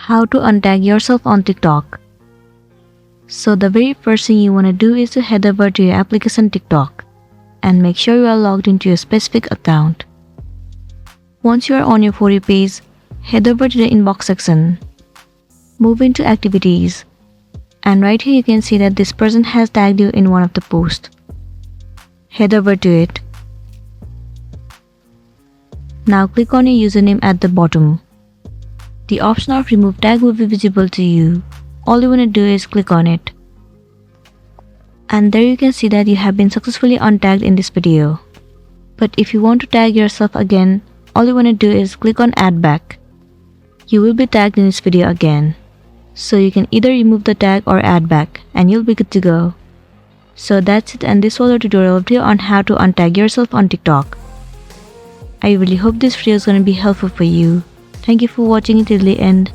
How to untag yourself on TikTok. So the very first thing you want to do is to head over to your application TikTok and make sure you are logged into your specific account. Once you are on your For You page, head over to the inbox section. Move into activities, and right here you can see that this person has tagged you in one of the posts. Head over to it. Now click on your username at the bottom. The option of remove tag will be visible to you. All you want to do is click on it. And there you can see that you have been successfully untagged in this video. But if you want to tag yourself again, all you want to do is click on add back. You will be tagged in this video again. So you can either remove the tag or add back and you'll be good to go. So that's it, and this was a tutorial video on how to untag yourself on TikTok. I really hope this video is going to be helpful for you. Thank you for watching it till the end.